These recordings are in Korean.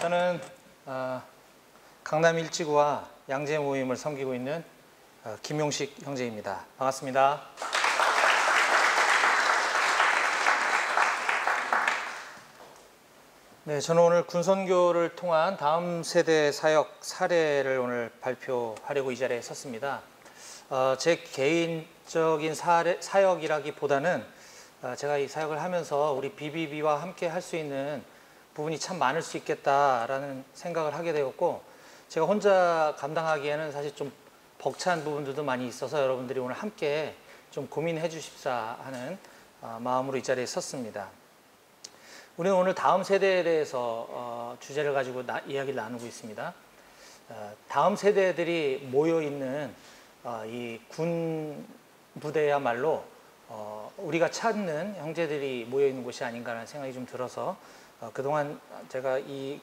저는 강남 일지구와 양재 모임을 섬기고 있는 김용식 형제입니다. 반갑습니다. 네, 저는 오늘 군선교를 통한 다음 세대 사역 사례를 오늘 발표하려고 이 자리에 섰습니다. 제 개인적인 사역이라기보다는 제가 이 사역을 하면서 우리 BBB와 함께 할 수 있는 부분이 참 많을 수 있겠다라는 생각을 하게 되었고, 제가 혼자 감당하기에는 사실 좀 벅찬 부분들도 많이 있어서 여러분들이 오늘 함께 좀 고민해 주십사 하는 마음으로 이 자리에 섰습니다. 우리는 오늘 다음 세대에 대해서 주제를 가지고 이야기를 나누고 있습니다. 다음 세대들이 모여있는 이 군 부대야말로 우리가 찾는 형제들이 모여있는 곳이 아닌가라는 생각이 좀 들어서 그동안 제가 이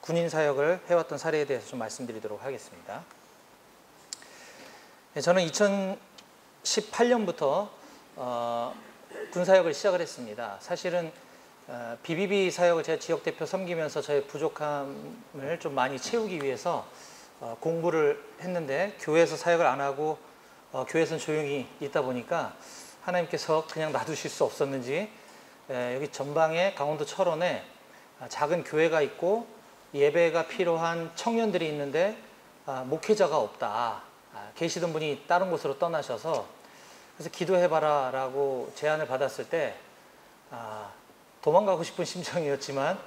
군인 사역을 해왔던 사례에 대해서 좀 말씀드리도록 하겠습니다. 저는 2018년부터 군 사역을 시작을 했습니다. 사실은 BBB 사역을 제가 지역대표 섬기면서 저의 부족함을 좀 많이 채우기 위해서 공부를 했는데, 교회에서 사역을 안 하고 교회에서는 조용히 있다 보니까 하나님께서 그냥 놔두실 수 없었는지 여기 전방에 강원도 철원에 작은 교회가 있고 예배가 필요한 청년들이 있는데 목회자가 없다. 계시던 분이 다른 곳으로 떠나셔서, 그래서 기도해봐라 라고 제안을 받았을 때 도망가고 싶은 심정이었지만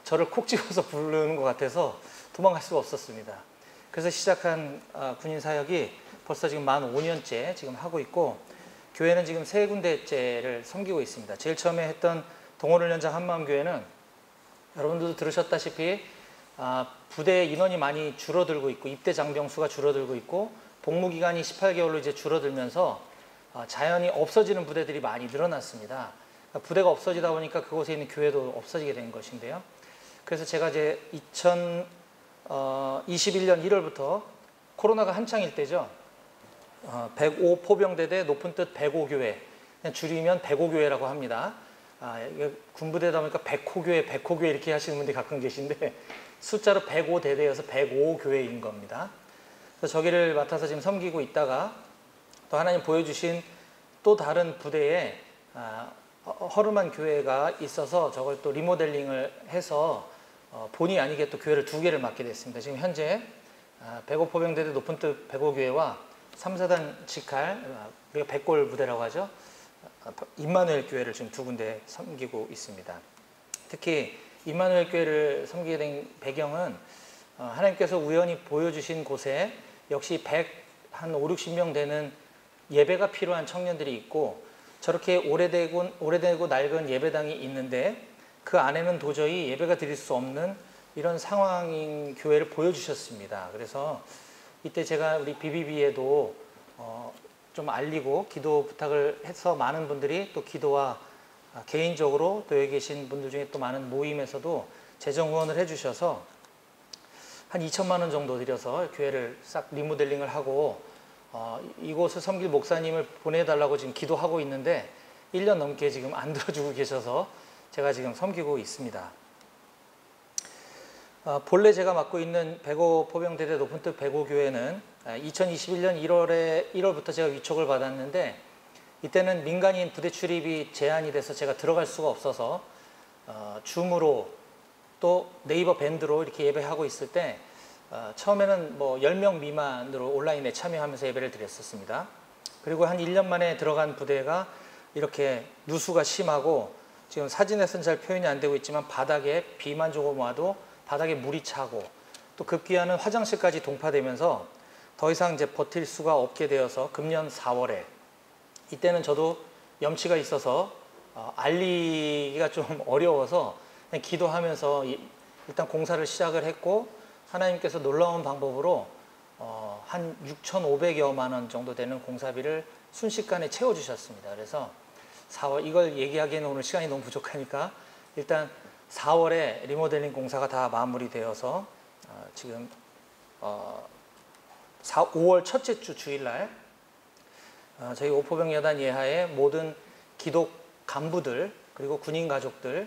저를 콕 집어서 부르는 것 같아서 도망갈 수가 없었습니다. 그래서 시작한 군인 사역이 벌써 지금 만 5년째 지금 하고 있고, 교회는 지금 3군데째를 섬기고 있습니다. 제일 처음에 했던 동원훈련장 한마음교회는 여러분들도 들으셨다시피 부대 인원이 많이 줄어들고 있고 입대 장병 수가 줄어들고 있고 복무기간이 18개월로 이제 줄어들면서 자연히 없어지는 부대들이 많이 늘어났습니다. 부대가 없어지다 보니까 그곳에 있는 교회도 없어지게 된 것인데요. 그래서 제가 이제 2021년 1월부터 코로나가 한창일 때죠. 105 포병대대 높은 뜻 105교회, 그냥 줄이면 105교회라고 합니다. 군부대다 보니까 100호교회 이렇게 하시는 분들이 가끔 계신데 숫자로 105대대여서 105교회인 겁니다. 그래서 저기를 맡아서 지금 섬기고 있다가 또 하나님 보여주신 또 다른 부대에 허름한 교회가 있어서 저걸 또 리모델링을 해서 본의 아니게 또 교회를 2개를 맡게 됐습니다. 지금 현재 105 포병대대 높은 뜻 105교회와 3, 4단 직할, 우리가 백골 부대라고 하죠. 임마누엘 교회를 지금 2군데 섬기고 있습니다. 특히 임마누엘 교회를 섬기게 된 배경은 하나님께서 우연히 보여주신 곳에 역시 100, 5, 60명 되는 예배가 필요한 청년들이 있고, 저렇게 오래되고 낡은 예배당이 있는데 그 안에는 도저히 예배가 드릴 수 없는 이런 상황인 교회를 보여주셨습니다. 그래서 이때 제가 우리 BBB에도 좀 알리고 기도 부탁을 해서 많은 분들이 또 기도와 개인적으로 또 여기 계신 분들 중에 또 많은 모임에서도 재정 후원을 해주셔서 한 2천만 원 정도 들여서 교회를 싹 리모델링을 하고 이곳을 섬길 목사님을 보내달라고 지금 기도하고 있는데 1년 넘게 지금 안 들어주고 계셔서 제가 지금 섬기고 있습니다. 본래 제가 맡고 있는 105 포병대대 높은 뜻 105교회는 2021년 1월부터 제가 위촉을 받았는데, 이때는 민간인 부대 출입이 제한이 돼서 제가 들어갈 수가 없어서 줌으로 또 네이버 밴드로 이렇게 예배하고 있을 때 처음에는 뭐 10명 미만으로 온라인에 참여하면서 예배를 드렸었습니다. 그리고 한 1년 만에 들어간 부대가 이렇게 누수가 심하고 지금 사진에서는 잘 표현이 안 되고 있지만 바닥에 비만 조금 와도 바닥에 물이 차고 또 급기야는 화장실까지 동파되면서 더 이상 이제 버틸 수가 없게 되어서 금년 4월에, 이때는 저도 염치가 있어서 알리기가 좀 어려워서 그냥 기도하면서 일단 공사를 시작을 했고, 하나님께서 놀라운 방법으로 한 6,500여만 원 정도 되는 공사비를 순식간에 채워주셨습니다. 그래서 4월, 이걸 얘기하기에는 오늘 시간이 너무 부족하니까 일단 4월에 리모델링 공사가 다 마무리되어서 지금 5월 첫째 주 주일날 저희 오포병여단 예하의 모든 기독 간부들, 그리고 군인 가족들,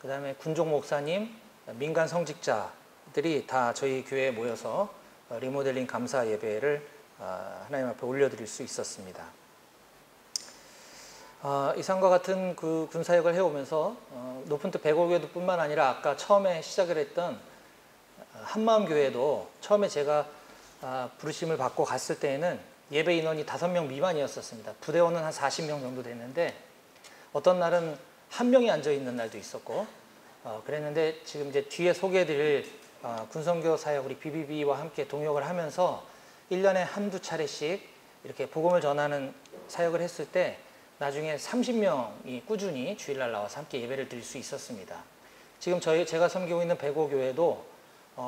그 다음에 군종 목사님, 민간 성직자들이 다 저희 교회에 모여서 리모델링 감사 예배를 하나님 앞에 올려드릴 수 있었습니다. 이상과 같은 그 군사역을 해오면서 높은 뜻 105교회도 뿐만 아니라 아까 처음에 시작을 했던 한마음교회도 처음에 제가 부르심을 받고 갔을 때에는 예배 인원이 5명 미만이었었습니다. 부대원은 한 40명 정도 됐는데 어떤 날은 1명이 앉아있는 날도 있었고 그랬는데 지금 이제 뒤에 소개해드릴 군선교 사역 우리 BBB와 함께 동역을 하면서 1년에 한두 차례씩 이렇게 복음을 전하는 사역을 했을 때 나중에 30명이 꾸준히 주일날 나와서 함께 예배를 드릴 수 있었습니다. 지금 제가 섬기고 있는 105교회도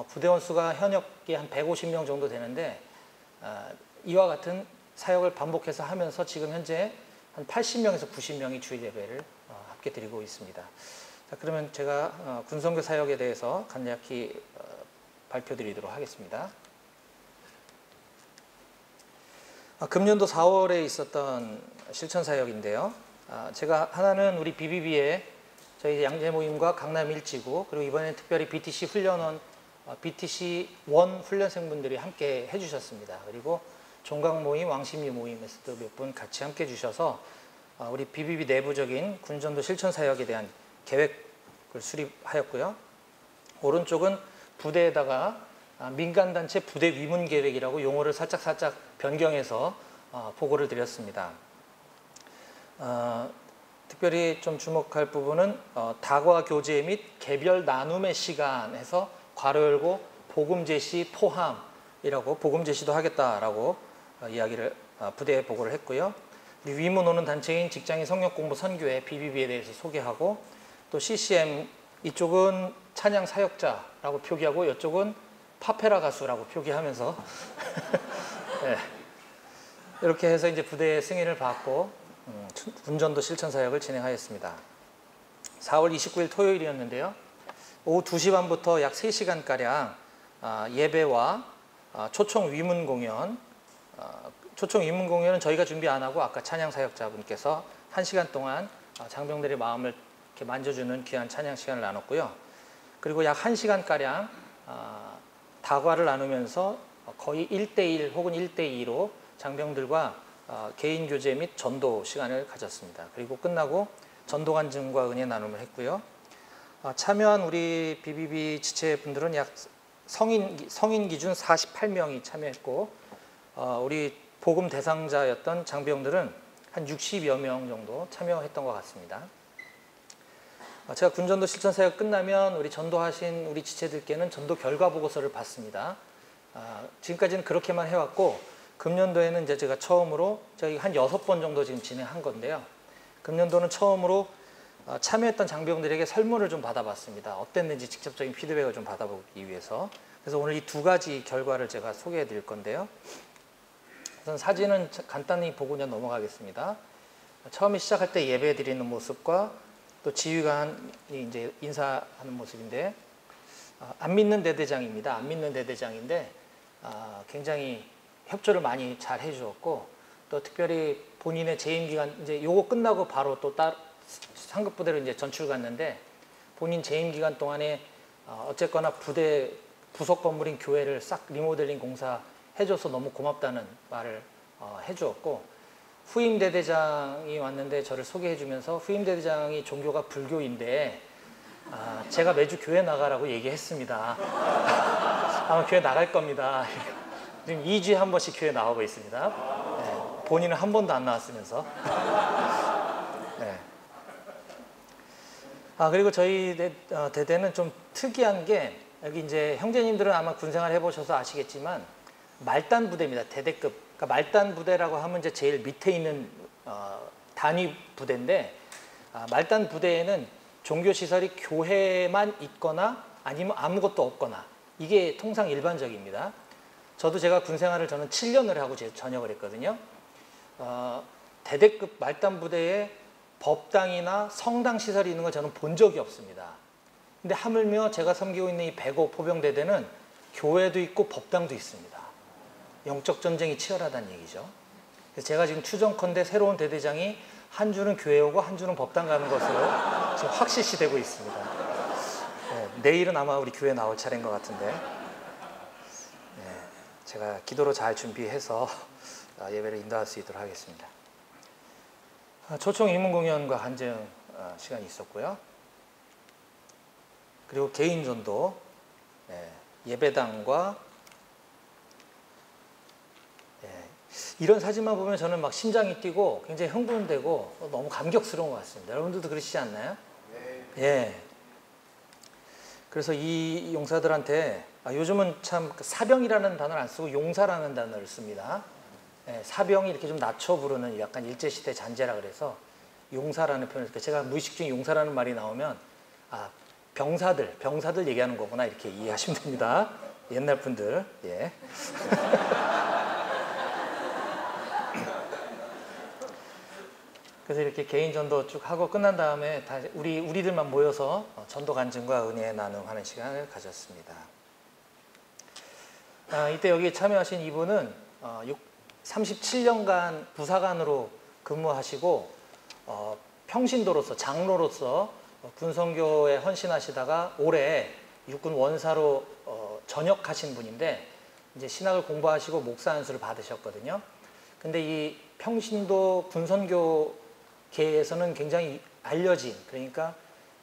부대원 수가 현역이 한 150명 정도 되는데 이와 같은 사역을 반복해서 하면서 지금 현재 한 80명에서 90명이 주일 예배를 함께 드리고 있습니다. 자, 그러면 제가 군선교 사역에 대해서 간략히 발표드리도록 하겠습니다. 금년도 4월에 있었던 실천 사역인데요. 제가 하나는 우리 BBB의 저희 양재 모임과 강남 1지구 그리고 이번에 특별히 BTC 훈련원 BTC 1 훈련생분들이 함께 해주셨습니다. 그리고 종강 모임, 왕십리 모임에서도 몇 분 같이 함께 해주셔서 우리 BBB 내부적인 군전도 실천 사역에 대한 계획을 수립하였고요. 오른쪽은 부대에다가 민간단체 부대 위문 계획이라고 용어를 살짝 변경해서 보고를 드렸습니다. 특별히 좀 주목할 부분은 다과 교제 및 개별 나눔의 시간에서 괄호 열고 복음 제시 포함이라고 복음 제시도 하겠다라고 이야기를 부대에 보고를 했고요. 위문 오는 단체인 직장인 성역 공부 선교회 BBB에 대해서 소개하고 또 CCM 이쪽은 찬양 사역자라고 표기하고 이쪽은 파페라 가수라고 표기하면서 네. 이렇게 해서 이제 부대의 승인을 받고 군전도 실천 사역을 진행하였습니다. 4월 29일 토요일이었는데요. 오후 2시 반부터 약 3시간가량 예배와 초청 위문 공연 초청 위문 공연은 저희가 준비 안 하고 아까 찬양 사역자분께서 1시간 동안 장병들의 마음을 이렇게 만져주는 귀한 찬양 시간을 나눴고요. 그리고 약 1시간가량 다과를 나누면서 거의 1대1 혹은 1대2로 장병들과 개인 교제 및 전도 시간을 가졌습니다. 그리고 끝나고 전도 간증과 은혜 나눔을 했고요. 참여한 우리 BBB 지체분들은 약 성인 기준 48명이 참여했고 우리 복음 대상자였던 장병들은 한 60여 명 정도 참여했던 것 같습니다. 제가 군전도 실천 사역 끝나면 우리 전도하신 우리 지체들께는 전도 결과 보고서를 받습니다. 지금까지는 그렇게만 해왔고 금년도에는 이제 제가 처음으로 저희 한 6번 정도 지금 진행한 건데요. 금년도는 처음으로 참여했던 장병들에게 설문을 좀 받아봤습니다. 어땠는지 직접적인 피드백을 좀 받아보기 위해서. 그래서 오늘 이 2가지 결과를 제가 소개해 드릴 건데요. 우선 사진은 간단히 보고 그냥 넘어가겠습니다. 처음에 시작할 때 예배 드리는 모습과 또 지휘관이 이제 인사하는 모습인데 안 믿는 대대장입니다. 안 믿는 대대장인데 굉장히 협조를 많이 잘 해주었고 또 특별히 본인의 재임 기간 이제 요거 끝나고 바로 또 상급 부대로 이제 전출 갔는데 본인 재임 기간 동안에 어쨌거나 부대 부속 건물인 교회를 싹 리모델링 공사 해줘서 너무 고맙다는 말을 해주었고 후임 대대장이 왔는데 저를 소개해주면서 후임 대대장이 종교가 불교인데 제가 매주 교회 나가라고 얘기했습니다. 아마 교회 나갈 겁니다. 지금 2주에 한 번씩 교회 나오고 있습니다. 네, 본인은 한 번도 안 나왔으면서. 네. 그리고 저희 대대는 좀 특이한 게 여기 이제 형제님들은 아마 군생활 해보셔서 아시겠지만 말단 부대입니다. 대대급. 그러니까 말단 부대라고 하면 이제 제일 밑에 있는 단위 부대인데 말단 부대에는 종교 시설이 교회만 있거나 아니면 아무것도 없거나 이게 통상 일반적입니다. 제가 군생활을 저는 7년을 하고 전역을 했거든요. 대대급 말단 부대에 법당이나 성당 시설이 있는 걸 저는 본 적이 없습니다. 근데 하물며 제가 섬기고 있는 이 105 포병대대는 교회도 있고 법당도 있습니다. 영적 전쟁이 치열하다는 얘기죠. 그래서 제가 지금 추정컨대 새로운 대대장이 한 주는 교회 오고 한 주는 법당 가는 것으로 지금 확실시되고 있습니다. 내일은 아마 우리 교회 나올 차례인 것 같은데 제가 기도로 잘 준비해서 예배를 인도할 수 있도록 하겠습니다. 초청 입문 공연과 간증 시간이 있었고요. 그리고 개인 전도, 예배당과 이런 사진만 보면 저는 막 심장이 뛰고 굉장히 흥분되고 너무 감격스러운 것 같습니다. 여러분들도 그러시지 않나요? 예. 그래서 이 용사들한테 요즘은 참 사병이라는 단어를 안 쓰고 용사라는 단어를 씁니다. 사병이 이렇게 좀 낮춰 부르는 약간 일제시대 잔재라 그래서 용사라는 표현을 쓰고 제가 무의식 중에 용사라는 말이 나오면 병사들 얘기하는 거구나 이렇게 이해하시면 됩니다. 옛날 분들. 예. 그래서 이렇게 개인 전도 쭉 하고 끝난 다음에 다 우리들만 모여서 전도 간증과 은혜 나눔하는 시간을 가졌습니다. 이때 여기 참여하신 이분은 37년간 부사관으로 근무하시고 평신도로서 장로로서 군선교에 헌신하시다가 올해 육군 원사로 전역하신 분인데 이제 신학을 공부하시고 목사 안수를 받으셨거든요. 근데 이 평신도 군선교계에서는 굉장히 알려진, 그러니까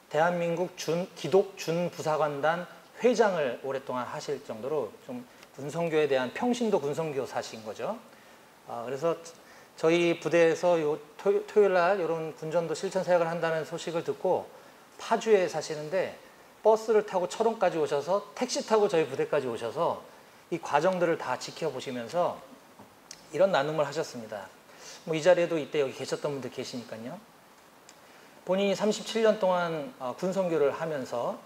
대한민국 기독 준부사관단 회장을 오랫동안 하실 정도로 좀 군선교에 대한 평신도 군선교사신 거죠. 그래서 저희 부대에서 토요일 날 이런 군전도 실천 사역을 한다는 소식을 듣고 파주에 사시는데 버스를 타고 철원까지 오셔서 택시 타고 저희 부대까지 오셔서 이 과정들을 다 지켜보시면서 이런 나눔을 하셨습니다. 이 자리에도 이때 여기 계셨던 분들 계시니까요. 본인이 37년 동안 군선교를 하면서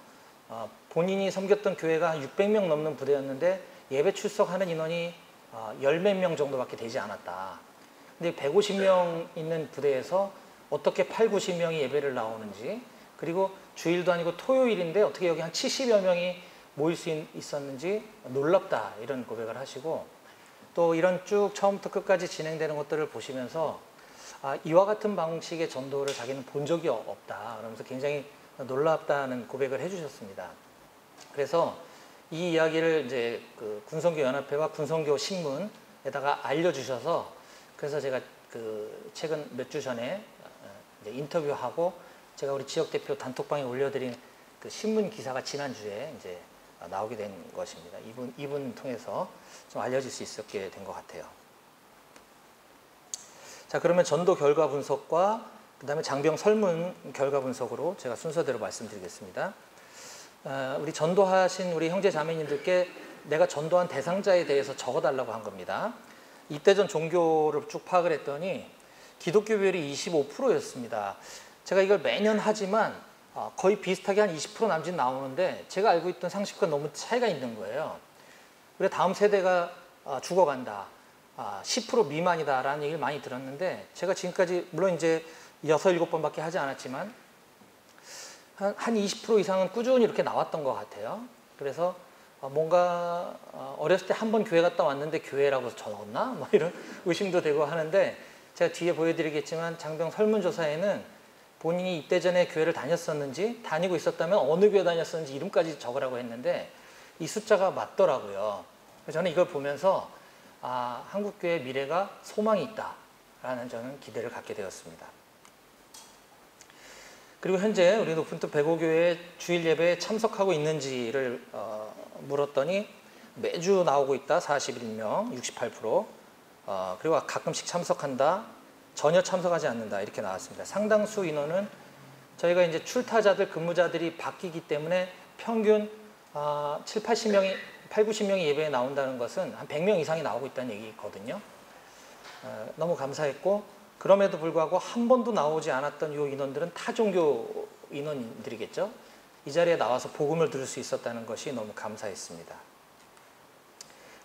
본인이 섬겼던 교회가 한 600명 넘는 부대였는데 예배 출석하는 인원이 10몇 명 정도밖에 되지 않았다. 근데 150명 있는 부대에서 어떻게 8, 90명이 예배를 나오는지, 그리고 주일도 아니고 토요일인데 어떻게 여기 한 70여 명이 모일 수 있었는지 놀랍다, 이런 고백을 하시고, 또 이런 쭉 처음부터 끝까지 진행되는 것들을 보시면서 이와 같은 방식의 전도를 자기는 본 적이 없다, 그러면서 굉장히 놀랍다는 고백을 해주셨습니다. 그래서 이 이야기를 이제 그 군선교 연합회와 군선교 신문에다가 알려주셔서, 그래서 제가 그 최근 몇 주 전에 이제 인터뷰하고 제가 우리 지역 대표 단톡방에 올려드린 그 신문 기사가 지난주에 이제 나오게 된 것입니다. 이분 통해서 좀 알려질 수 있었게 된 것 같아요. 자, 그러면 전도 결과 분석과 그 다음에 장병 설문 결과 분석으로 제가 순서대로 말씀드리겠습니다. 우리 전도하신 우리 형제 자매님들께 내가 전도한 대상자에 대해서 적어달라고 한 겁니다. 이때전 종교를 쭉 파악을 했더니 기독교 비율이 25%였습니다. 제가 이걸 매년 하지만 거의 비슷하게 한 20% 남짓 나오는데 제가 알고 있던 상식과 너무 차이가 있는 거예요. 그래 다음 세대가 죽어간다, 10% 미만이다라는 얘기를 많이 들었는데, 제가 지금까지 물론 이제 6, 7번밖에 하지 않았지만 한 20% 이상은 꾸준히 이렇게 나왔던 것 같아요. 그래서 뭔가 어렸을 때 한 번 교회 갔다 왔는데 교회라고 적었나? 뭐 이런 의심도 되고 하는데, 제가 뒤에 보여드리겠지만 장병 설문조사에는 본인이 이때 전에 교회를 다녔었는지, 다니고 있었다면 어느 교회 다녔었는지 이름까지 적으라고 했는데 이 숫자가 맞더라고요. 그래서 저는 이걸 보면서 한국교회의 미래가 소망이 있다라는 저는 기대를 갖게 되었습니다. 그리고 현재 우리 높은뜻 백오교회 주일 예배에 참석하고 있는지를 물었더니 매주 나오고 있다, 41명, 68%. 그리고 가끔씩 참석한다, 전혀 참석하지 않는다, 이렇게 나왔습니다. 상당수 인원은 저희가 이제 출타자들, 근무자들이 바뀌기 때문에 평균 7, 80명이, 8, 90명이 예배에 나온다는 것은 한 100명 이상이 나오고 있다는 얘기거든요. 너무 감사했고, 그럼에도 불구하고 한 번도 나오지 않았던 이 인원들은 타종교 인원들이겠죠. 이 자리에 나와서 복음을 들을 수 있었다는 것이 너무 감사했습니다.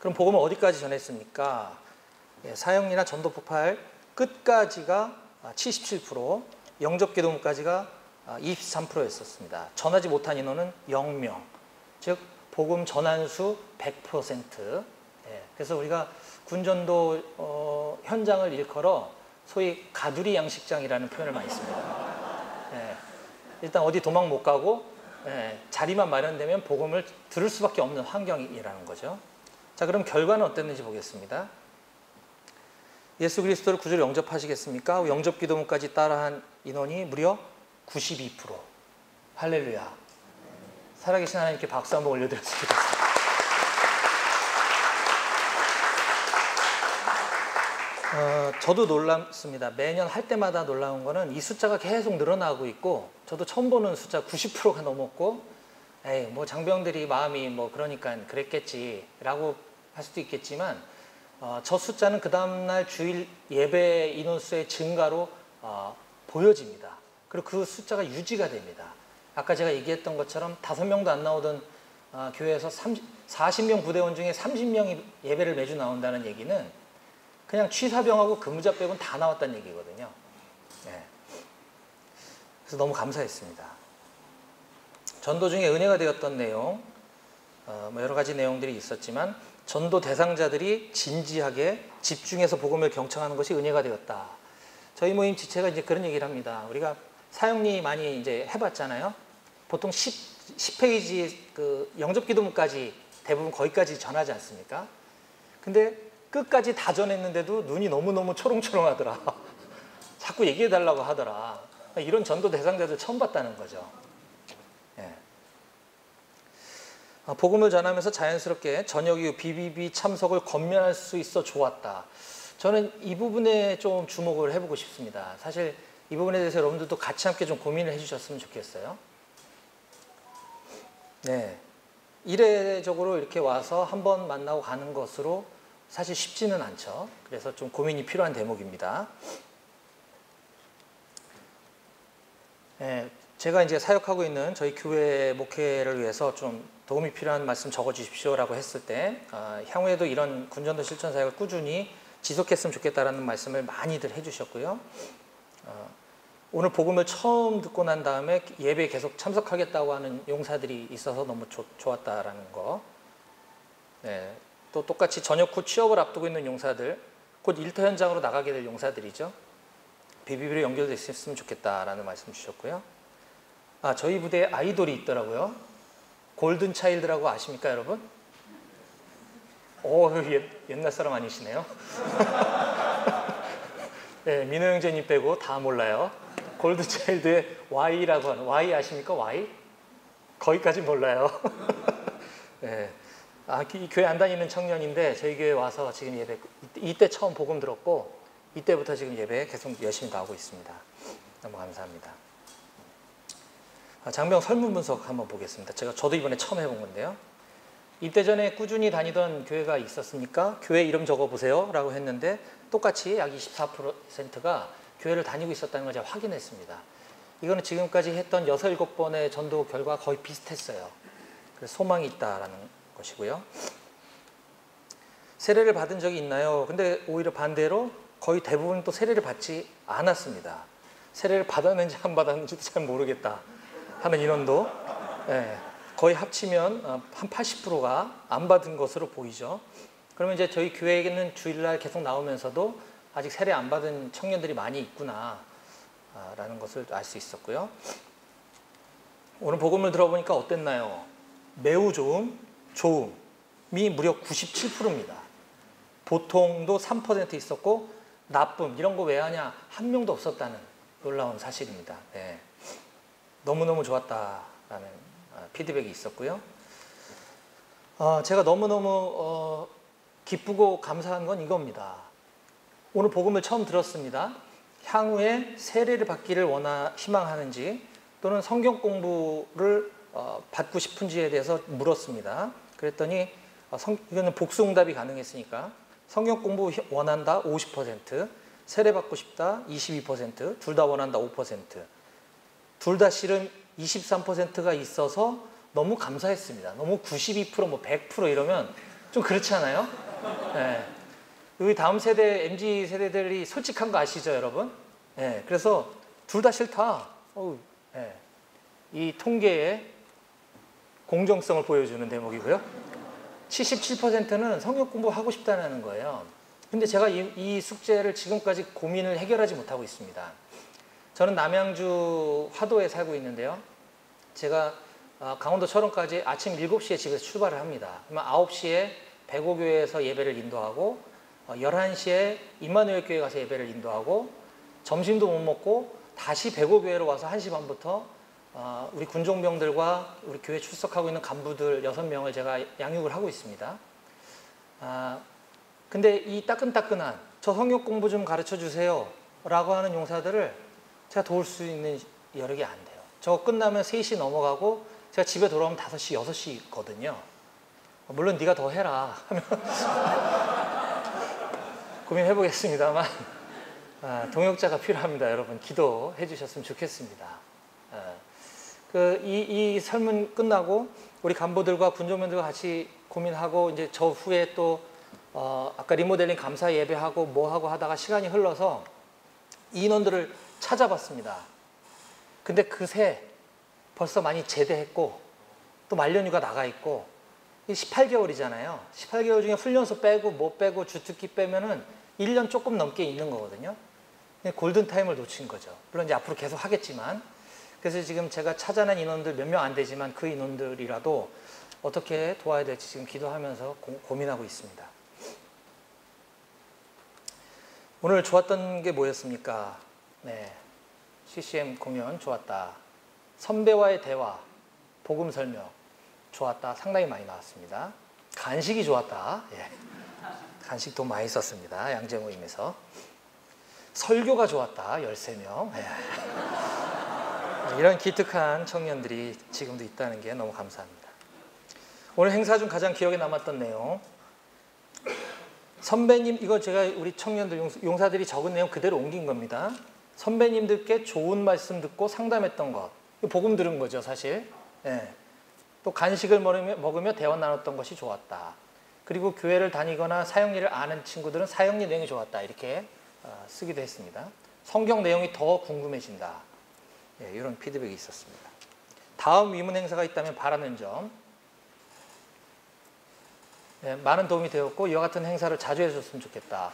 그럼 복음을 어디까지 전했습니까? 사형리나 전도 폭발 끝까지가 77%, 영접기도문까지가 23%였었습니다. 전하지 못한 인원은 0명, 즉 복음 전환수 100%. 그래서 우리가 군전도 현장을 일컬어 소위 가두리 양식장이라는 표현을 많이 씁니다. 일단 어디 도망 못 가고 자리만 마련되면 복음을 들을 수밖에 없는 환경이라는 거죠. 자, 그럼 결과는 어땠는지 보겠습니다. 예수 그리스도를 구주로 영접하시겠습니까? 영접 기도문까지 따라한 인원이 무려 92%. 할렐루야. 살아계신 하나님께 박수 한번 올려드렸으면 좋겠습니다. 저도 놀랍습니다. 매년 할 때마다 놀라운 거는 이 숫자가 계속 늘어나고 있고, 저도 처음 보는 숫자 90%가 넘었고, 에이, 뭐 장병들이 마음이 뭐 그러니까 그랬겠지라고 할 수도 있겠지만, 저 숫자는 그 다음날 주일 예배 인원수의 증가로 보여집니다. 그리고 그 숫자가 유지가 됩니다. 아까 제가 얘기했던 것처럼 5명도 안 나오던 교회에서 40명 부대원 중에 30명이 예배를 매주 나온다는 얘기는 그냥 취사병하고 근무자 빼고는 다 나왔다는 얘기거든요. 네. 그래서 너무 감사했습니다. 전도 중에 은혜가 되었던 내용, 뭐 여러 가지 내용들이 있었지만 전도 대상자들이 진지하게 집중해서 복음을 경청하는 것이 은혜가 되었다. 저희 모임 지체가 이제 그런 얘기를 합니다. 우리가 사역리 많이 이제 해봤잖아요. 보통 10페이지 그 영접 기도문까지 대부분 거기까지 전하지 않습니까? 근데 끝까지 다 전했는데도 눈이 너무너무 초롱초롱하더라. 자꾸 얘기해달라고 하더라. 이런 전도 대상자들 처음 봤다는 거죠. 예. 복음을 전하면서 자연스럽게 저녁 이후 BBB 참석을 권면할 수 있어 좋았다. 저는 이 부분에 좀 주목을 해보고 싶습니다. 사실 이 부분에 대해서 여러분들도 같이 함께 좀 고민을 해주셨으면 좋겠어요. 네. 이례적으로 이렇게 와서 한번 만나고 가는 것으로 사실 쉽지는 않죠. 그래서 좀 고민이 필요한 대목입니다. 네, 제가 이제 사역하고 있는 저희 교회 목회를 위해서 좀 도움이 필요한 말씀 적어주십시오라고 했을 때 향후에도 이런 군전도 실천 사역을 꾸준히 지속했으면 좋겠다라는 말씀을 많이들 해주셨고요. 오늘 복음을 처음 듣고 난 다음에 예배에 계속 참석하겠다고 하는 용사들이 있어서 너무 좋았다라는 거. 네. 또 똑같이 저녁 후 취업을 앞두고 있는 용사들, 곧 일터 현장으로 나가게 될 용사들이죠. BBB로 연결돼 있었으면 좋겠다라는 말씀 주셨고요. 저희 부대에 아이돌이 있더라고요. 골든 차일드라고 아십니까, 여러분? 옛날 사람 아니시네요. 네, 민호 형제님 빼고 다 몰라요. 골든 차일드의 Y라고 하는, Y 아십니까? Y? 거기까지 몰라요. 네. 이 교회 안 다니는 청년인데 저희 교회 와서 지금 예배, 이때 처음 복음 들었고 이때부터 지금 예배 계속 열심히 나오고 있습니다. 너무 감사합니다. 장병 설문 분석 한번 보겠습니다. 저도 이번에 처음 해본 건데요. 입대 전에 꾸준히 다니던 교회가 있었습니까? 교회 이름 적어보세요 라고 했는데 똑같이 약 24%가 교회를 다니고 있었다는 걸 제가 확인했습니다. 이거는 지금까지 했던 6, 7번의 전도 결과 거의 비슷했어요. 그래서 소망이 있다라는 것이고요. 세례를 받은 적이 있나요? 근데 오히려 반대로 거의 대부분 또 세례를 받지 않았습니다. 세례를 받았는지 안 받았는지도 잘 모르겠다 하는 인원도 거의 합치면 한 80%가 안 받은 것으로 보이죠. 그러면 이제 저희 교회에는 주일날 계속 나오면서도 아직 세례 안 받은 청년들이 많이 있구나 라는 것을 알 수 있었고요. 오늘 복음을 들어보니까 어땠나요? 매우 좋음이 무려 97%입니다. 보통도 3% 있었고 나쁨 이런 거 왜 하냐 한 명도 없었다는 놀라운 사실입니다. 네. 너무너무 좋았다라는 피드백이 있었고요. 제가 너무너무 기쁘고 감사한 건 이겁니다. 오늘 복음을 처음 들었습니다. 향후에 세례를 받기를 희망하는지 또는 성경 공부를 받고 싶은지에 대해서 물었습니다. 그랬더니 이거는 복수응답이 가능했으니까 성경 공부 원한다 50%, 세례 받고 싶다 22%, 둘 다 원한다 5%, 둘 다 싫은 23%가 있어서 너무 감사했습니다. 너무 92%, 뭐 100% 이러면 좀 그렇지 않아요? 네. 여기 다음 세대 MZ 세대들이 솔직한 거 아시죠, 여러분? 네. 그래서 둘 다 싫다. 네. 이 통계의 공정성을 보여주는 대목이고요. 77%는 성경 공부하고 싶다는 거예요. 근데 제가 이 숙제를 지금까지 고민을 해결하지 못하고 있습니다. 저는 남양주 화도에 살고 있는데요. 제가 강원도 철원까지 아침 7시에 집에서 출발을 합니다. 그러면 9시에 백오교회에서 예배를 인도하고 11시에 임마누엘 교회 가서 예배를 인도하고 점심도 못 먹고 다시 백오교회로 와서 1시 반부터 우리 군종병들과 우리 교회 출석하고 있는 간부들 6명을 제가 양육을 하고 있습니다. 근데 이 따끈따끈한 저 성역 공부 좀 가르쳐 주세요 라고 하는 용사들을 제가 도울 수 있는 여력이 안 돼요. 저거 끝나면 3시 넘어가고 제가 집에 돌아오면 5시, 6시거든요. 물론 네가 더 해라 하면 고민해 보겠습니다만 동역자가 필요합니다. 여러분 기도해 주셨으면 좋겠습니다. 이 설문 끝나고 우리 간부들과 군종면들과 같이 고민하고 이제 저 후에 또 아까 리모델링 감사 예배하고 뭐하고 하다가 시간이 흘러서 인원들을 찾아봤습니다. 근데 그새 벌써 많이 제대했고 또 만료휴가 나가 있고 18개월이잖아요. 18개월 중에 훈련소 빼고 뭐 빼고 주특기 빼면은 1년 조금 넘게 있는 거거든요. 골든타임을 놓친 거죠. 물론 이제 앞으로 계속 하겠지만. 그래서 지금 제가 찾아낸 인원들 몇 명 안 되지만 그 인원들이라도 어떻게 도와야 될지 지금 기도하면서 고민하고 있습니다. 오늘 좋았던 게 뭐였습니까? 네, CCM 공연 좋았다. 선배와의 대화, 복음 설명 좋았다. 상당히 많이 나왔습니다. 간식이 좋았다. 예. 간식도 많이 썼습니다. 양재 모임에서. 설교가 좋았다. 13명. 예. 이런 기특한 청년들이 지금도 있다는 게 너무 감사합니다. 오늘 행사 중 가장 기억에 남았던 내용. 선배님, 이거 제가 우리 청년들, 용사들이 적은 내용 그대로 옮긴 겁니다. 선배님들께 좋은 말씀 듣고 상담했던 것. 복음 들은 거죠, 사실. 예. 또 간식을 먹으며 대화 나눴던 것이 좋았다. 그리고 교회를 다니거나 사역일을 아는 친구들은 사역일 내용이 좋았다. 이렇게 쓰기도 했습니다. 성경 내용이 더 궁금해진다. 예, 이런 피드백이 있었습니다. 다음 위문 행사가 있다면 바라는 점. 예, 많은 도움이 되었고 이와 같은 행사를 자주 해줬으면 좋겠다.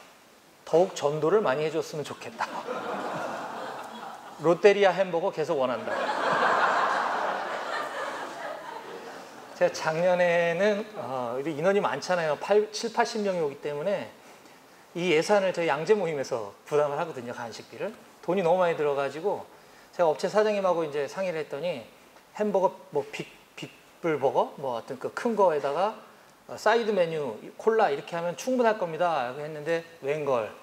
더욱 전도를 많이 해줬으면 좋겠다. 롯데리아 햄버거 계속 원한다. 제가 작년에는 인원이 많잖아요. 7, 80명이 오기 때문에 이 예산을 저희 양재 모임에서 부담을 하거든요. 간식비를. 돈이 너무 많이 들어가지고 제가 업체 사장님하고 이제 상의를 했더니 햄버거 뭐 빅불버거 뭐 어떤 그 큰 거에다가 사이드 메뉴 콜라 이렇게 하면 충분할 겁니다. 했는데 웬걸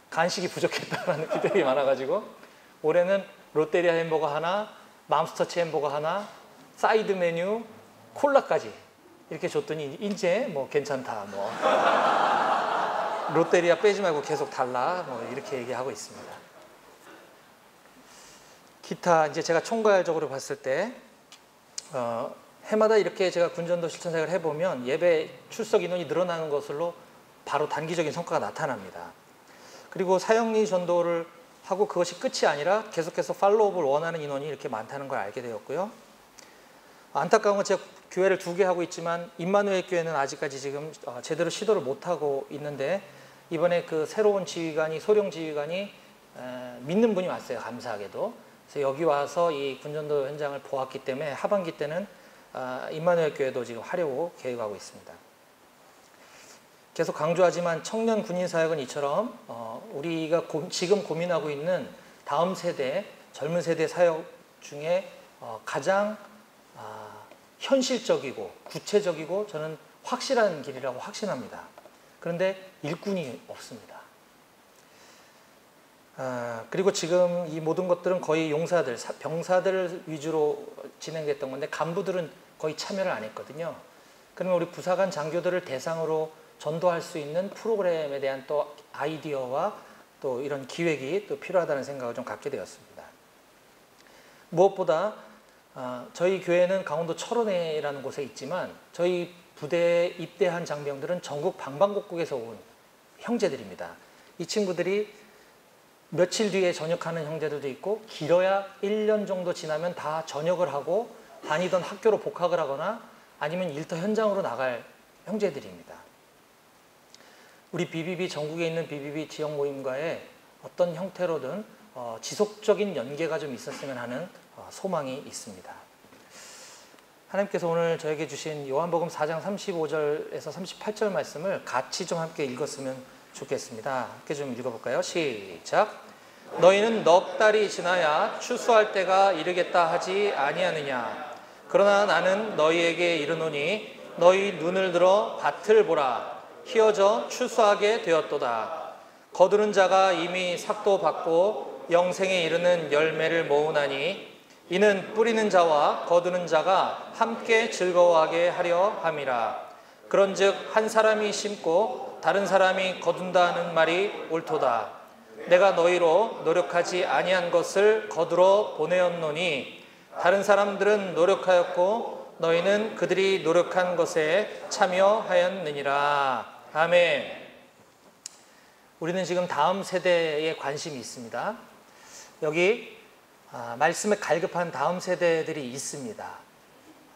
간식이 부족했다라는 피드백이 많아가지고 올해는 롯데리아 햄버거 하나, 맘스터치 햄버거 하나, 사이드 메뉴 콜라까지 이렇게 줬더니 이제 뭐 괜찮다. 뭐 롯데리아 빼지 말고 계속 달라. 뭐 이렇게 얘기하고 있습니다. 기타 이제 제가 총괄적으로 봤을 때 해마다 이렇게 제가 군전도 실천사역을 해보면 예배 출석 인원이 늘어나는 것으로 바로 단기적인 성과가 나타납니다. 그리고 사역리 전도를 하고 그것이 끝이 아니라 계속해서 팔로우업을 원하는 인원이 이렇게 많다는 걸 알게 되었고요. 안타까운 건 제가 교회를 2개 하고 있지만 임마누엘 교회는 아직까지 지금 제대로 시도를 못하고 있는데 이번에 그 새로운 지휘관이 소령 지휘관이 믿는 분이 왔어요. 감사하게도. 그래서 여기 와서 이 군전도 현장을 보았기 때문에 하반기 때는 임마누엘 교회도 지금 하려고 계획하고 있습니다. 계속 강조하지만 청년 군인 사역은 이처럼 우리가 지금 고민하고 있는 다음 세대, 젊은 세대 사역 중에 가장 현실적이고 구체적이고 저는 확실한 길이라고 확신합니다. 그런데 일꾼이 없습니다. 그리고 지금 이 모든 것들은 거의 용사들, 병사들 위주로 진행됐던 건데 간부들은 거의 참여를 안 했거든요. 그러면 우리 부사관 장교들을 대상으로 전도할 수 있는 프로그램에 대한 또 아이디어와 또 이런 기획이 또 필요하다는 생각을 좀 갖게 되었습니다. 무엇보다 저희 교회는 강원도 철원이라는 곳에 있지만 저희 부대에 입대한 장병들은 전국 방방곡곡에서 온 형제들입니다. 이 친구들이 며칠 뒤에 전역하는 형제들도 있고 길어야 1년 정도 지나면 다 전역을 하고 다니던 학교로 복학을 하거나 아니면 일터 현장으로 나갈 형제들입니다. 우리 BBB 전국에 있는 BBB 지역 모임과의 어떤 형태로든 지속적인 연계가 좀 있었으면 하는 소망이 있습니다. 하나님께서 오늘 저에게 주신 요한복음 4장 35절에서 38절 말씀을 같이 좀 함께 읽었으면 좋겠습니다. 함께 좀 읽어볼까요? 시작. 너희는 넉 달이 지나야 추수할 때가 이르겠다 하지 아니하느냐. 그러나 나는 너희에게 이르노니 너희 눈을 들어 밭을 보라. 희어져 추수하게 되었도다. 거두는 자가 이미 삭도 받고 영생에 이르는 열매를 모으나니 이는 뿌리는 자와 거두는 자가 함께 즐거워하게 하려 함이라. 그런즉 한 사람이 심고 다른 사람이 거둔다는 말이 옳도다. 내가 너희로 노력하지 아니한 것을 거두러 보내었노니 다른 사람들은 노력하였고 너희는 그들이 노력한 것에 참여하였느니라. 아멘. 우리는 지금 다음 세대에 관심이 있습니다. 여기 말씀에 갈급한 다음 세대들이 있습니다.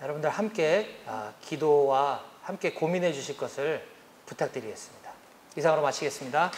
여러분들 함께 기도와 함께 고민해 주실 것을 부탁드리겠습니다. 이상으로 마치겠습니다.